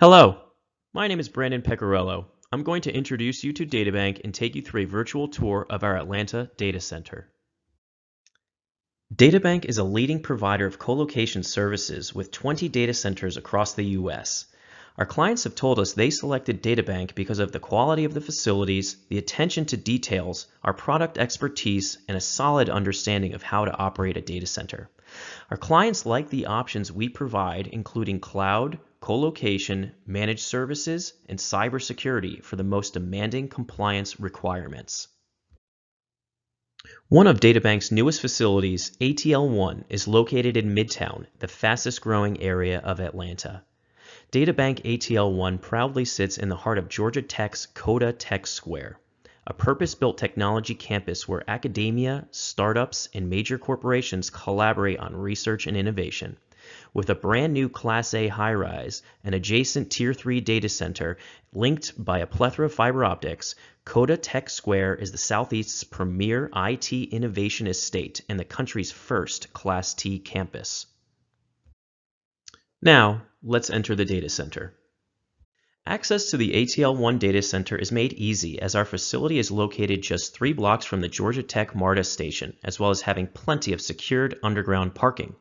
Hello, my name is Brandon Pecorello. I'm going to introduce you to DataBank and take you through a virtual tour of our Atlanta data center. DataBank is a leading provider of colocation services with 20 data centers across the U.S. Our clients have told us they selected DataBank because of the quality of the facilities, the attention to details, our product expertise, and a solid understanding of how to operate a data center. Our clients like the options we provide, including cloud, colocation, managed services, and cybersecurity for the most demanding compliance requirements. One of DataBank's newest facilities, ATL1, is located in Midtown, the fastest growing area of Atlanta. DataBank ATL1 proudly sits in the heart of Georgia Tech's CODA Tech Square, a purpose-built technology campus where academia, startups, and major corporations collaborate on research and innovation. With a brand new Class A high-rise, an adjacent Tier 3 data center linked by a plethora of fiber optics, CODA Tech Square is the Southeast's premier IT innovation estate and the country's first Class T campus. Now, let's enter the data center. Access to the ATL1 data center is made easy as our facility is located just 3 blocks from the Georgia Tech MARTA station, as well as having plenty of secured underground parking.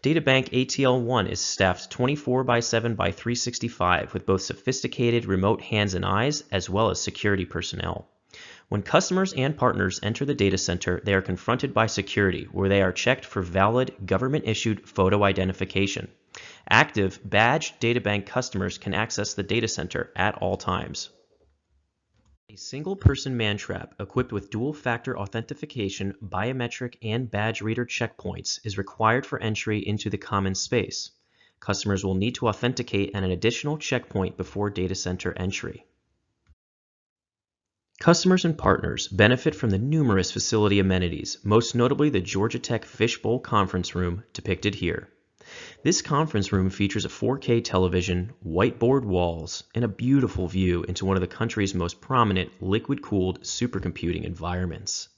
DataBank ATL1 is staffed 24/7 by 365 with both sophisticated remote hands and eyes as well as security personnel. When customers and partners enter the data center, they are confronted by security where they are checked for valid government-issued photo identification. Active badged DataBank customers can access the data center at all times. A single-person man-trap equipped with dual-factor authentication, biometric, and badge reader checkpoints is required for entry into the common space. Customers will need to authenticate at an additional checkpoint before data center entry. Customers and partners benefit from the numerous facility amenities, most notably the Georgia Tech Fishbowl conference room depicted here. This conference room features a 4K television, whiteboard walls, and a beautiful view into one of the country's most prominent liquid-cooled supercomputing environments.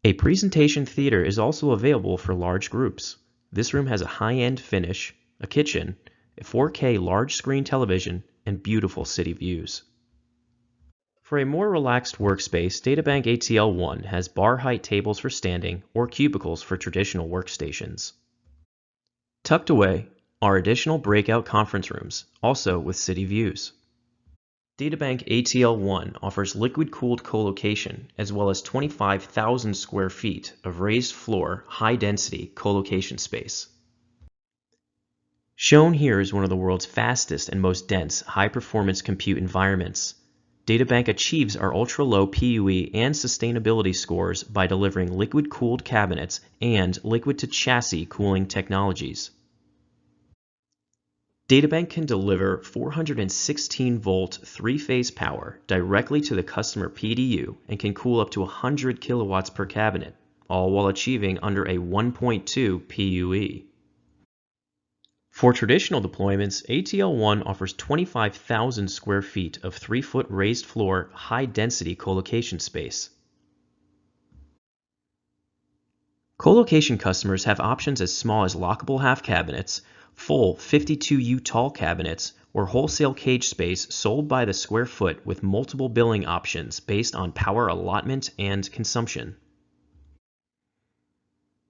A presentation theater is also available for large groups. This room has a high-end finish, a kitchen, a 4K large-screen television, and beautiful city views. For a more relaxed workspace, DataBank ATL1 has bar-height tables for standing or cubicles for traditional workstations. Tucked away are additional breakout conference rooms, also with city views. DataBank ATL1 offers liquid-cooled colocation as well as 25,000 square feet of raised floor, high-density colocation space. Shown here is one of the world's fastest and most dense high-performance compute environments. DataBank achieves our ultra-low PUE and sustainability scores by delivering liquid-cooled cabinets and liquid-to-chassis cooling technologies. DataBank can deliver 416-volt three-phase power directly to the customer PDU and can cool up to 100 kilowatts per cabinet, all while achieving under a 1.2 PUE. For traditional deployments, ATL1 offers 25,000 square feet of 3-foot raised floor, high-density colocation space. Colocation customers have options as small as lockable half cabinets, full 52U tall cabinets, or wholesale cage space sold by the square foot with multiple billing options based on power allotment and consumption.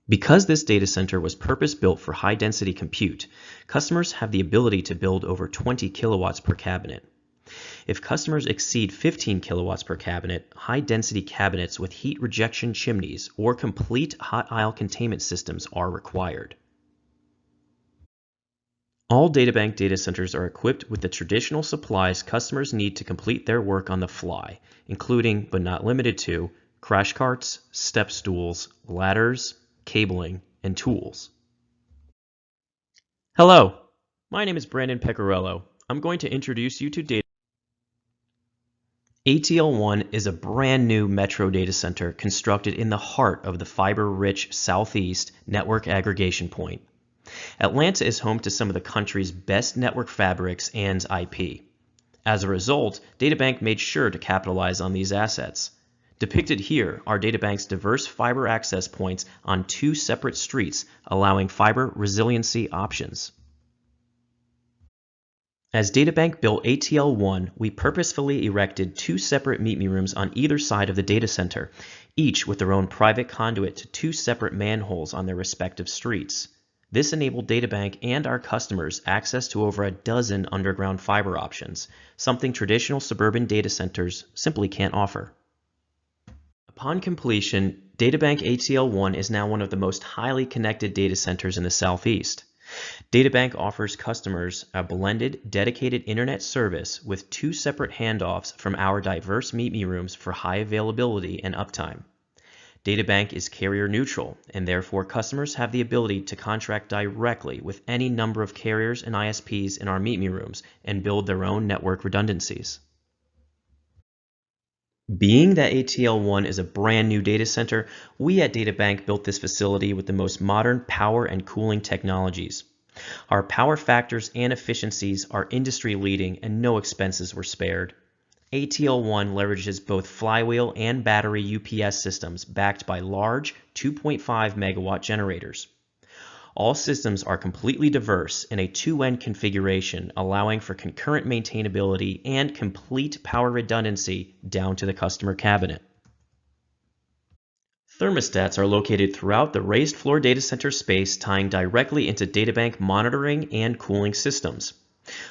Because this data center was purpose-built for high-density compute, customers have the ability to build over 20 kilowatts per cabinet. If customers exceed 15 kilowatts per cabinet, high-density cabinets with heat rejection chimneys or complete hot aisle containment systems are required. All DataBank data centers are equipped with the traditional supplies customers need to complete their work on the fly, including, but not limited to, crash carts, step stools, ladders, cabling, and tools. Hello, my name is Brandon Pecorello. I'm going to introduce you to DataBank. ATL1 is a brand new metro data center constructed in the heart of the fiber-rich Southeast network aggregation point. Atlanta is home to some of the country's best network fabrics and IP. As a result, DataBank made sure to capitalize on these assets. Depicted here are DataBank's diverse fiber access points on 2 separate streets, allowing fiber resiliency options. As DataBank built ATL1, we purposefully erected two separate meet-me rooms on either side of the data center, each with their own private conduit to two separate manholes on their respective streets. This enabled DataBank and our customers access to over a dozen underground fiber options, something traditional suburban data centers simply can't offer. Upon completion, DataBank ATL1 is now one of the most highly connected data centers in the Southeast. DataBank offers customers a blended, dedicated internet service with two separate handoffs from our diverse meet-me rooms for high availability and uptime. DataBank is carrier neutral, and therefore customers have the ability to contract directly with any number of carriers and ISPs in our meet-me rooms and build their own network redundancies. Being that ATL1 is a brand new data center, we at DataBank built this facility with the most modern power and cooling technologies. Our power factors and efficiencies are industry leading and no expenses were spared. ATL1 leverages both flywheel and battery UPS systems backed by large 2.5 megawatt generators. All systems are completely diverse in a two-end configuration, allowing for concurrent maintainability and complete power redundancy down to the customer cabinet. Thermostats are located throughout the raised floor data center space, tying directly into DataBank monitoring and cooling systems.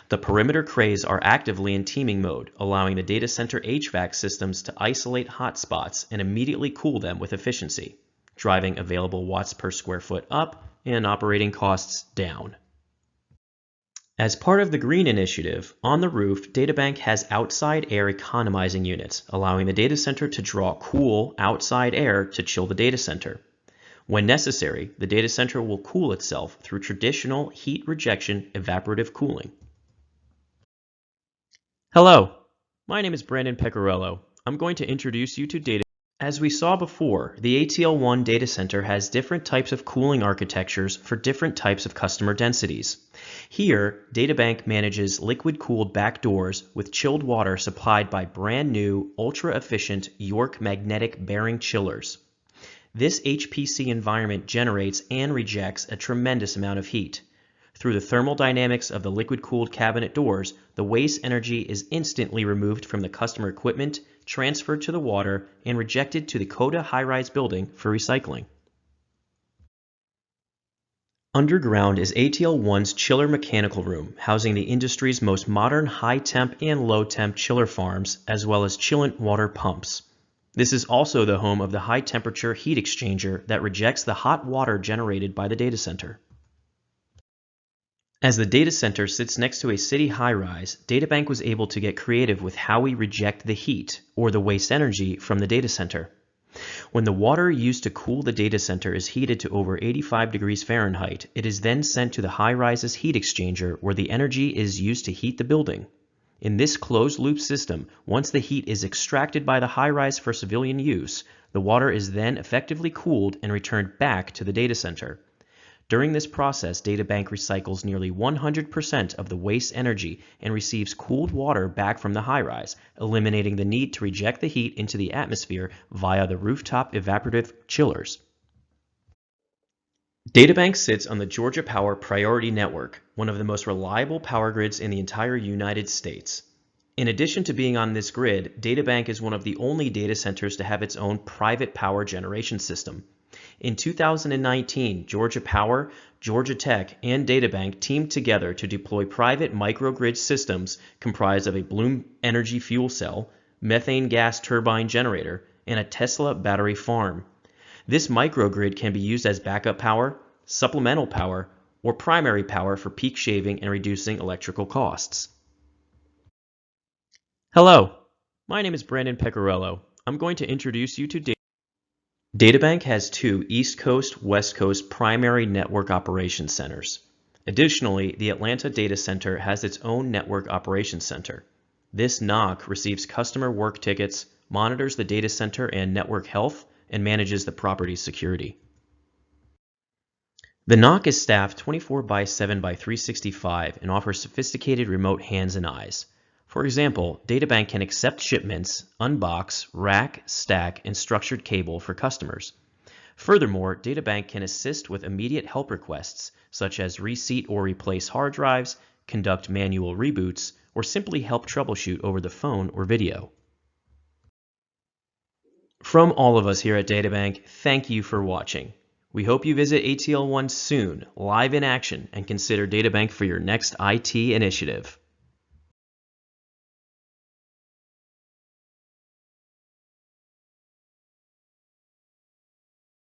The perimeter crays are actively in teaming mode, allowing the data center HVAC systems to isolate hotspots and immediately cool them with efficiency, driving available watts per square foot up and operating costs down. As part of the Green Initiative, on the roof, DataBank has outside air economizing units, allowing the data center to draw cool outside air to chill the data center. When necessary, the data center will cool itself through traditional heat rejection evaporative cooling. Hello, my name is Brandon Pecorello. I'm going to introduce you to DataBank. As we saw before, the ATL1 data center has different types of cooling architectures for different types of customer densities. Here, DataBank manages liquid-cooled back doors with chilled water supplied by brand new, ultra-efficient York magnetic bearing chillers. This HPC environment generates and rejects a tremendous amount of heat. Through the thermal dynamics of the liquid-cooled cabinet doors, the waste energy is instantly removed from the customer equipment, transferred to the water, and rejected to the CODA high-rise building for recycling. Underground is ATL1's chiller mechanical room, housing the industry's most modern high-temp and low-temp chiller farms, as well as chillant water pumps. This is also the home of the high-temperature heat exchanger that rejects the hot water generated by the data center. As the data center sits next to a city high-rise, DataBank was able to get creative with how we reject the heat, or the waste energy, from the data center. When the water used to cool the data center is heated to over 85 degrees Fahrenheit, it is then sent to the high-rise's heat exchanger where the energy is used to heat the building. In this closed-loop system, once the heat is extracted by the high-rise for civilian use, the water is then effectively cooled and returned back to the data center. During this process, DataBank recycles nearly 100% of the waste energy and receives cooled water back from the high-rise, eliminating the need to reject the heat into the atmosphere via the rooftop evaporative chillers. DataBank sits on the Georgia Power Priority Network, one of the most reliable power grids in the entire United States. In addition to being on this grid, DataBank is one of the only data centers to have its own private power generation system. In 2019, Georgia Power, Georgia Tech, and DataBank teamed together to deploy private microgrid systems comprised of a Bloom Energy fuel cell, methane gas turbine generator, and a Tesla battery farm. This microgrid can be used as backup power, supplemental power, or primary power for peak shaving and reducing electrical costs. Hello, my name is Brandon Pecorello. I'm going to introduce you to DataBank has two East Coast-West Coast primary network operations centers. Additionally, the Atlanta data center has its own network operations center. This NOC receives customer work tickets, monitors the data center and network health, and manages the property's security. The NOC is staffed 24/7/365 and offers sophisticated remote hands and eyes. For example, DataBank can accept shipments, unbox, rack, stack, and structured cable for customers. Furthermore, DataBank can assist with immediate help requests, such as reseat or replace hard drives, conduct manual reboots, or simply help troubleshoot over the phone or video. From all of us here at DataBank, thank you for watching. We hope you visit ATL1 soon, live in action, and consider DataBank for your next IT initiative.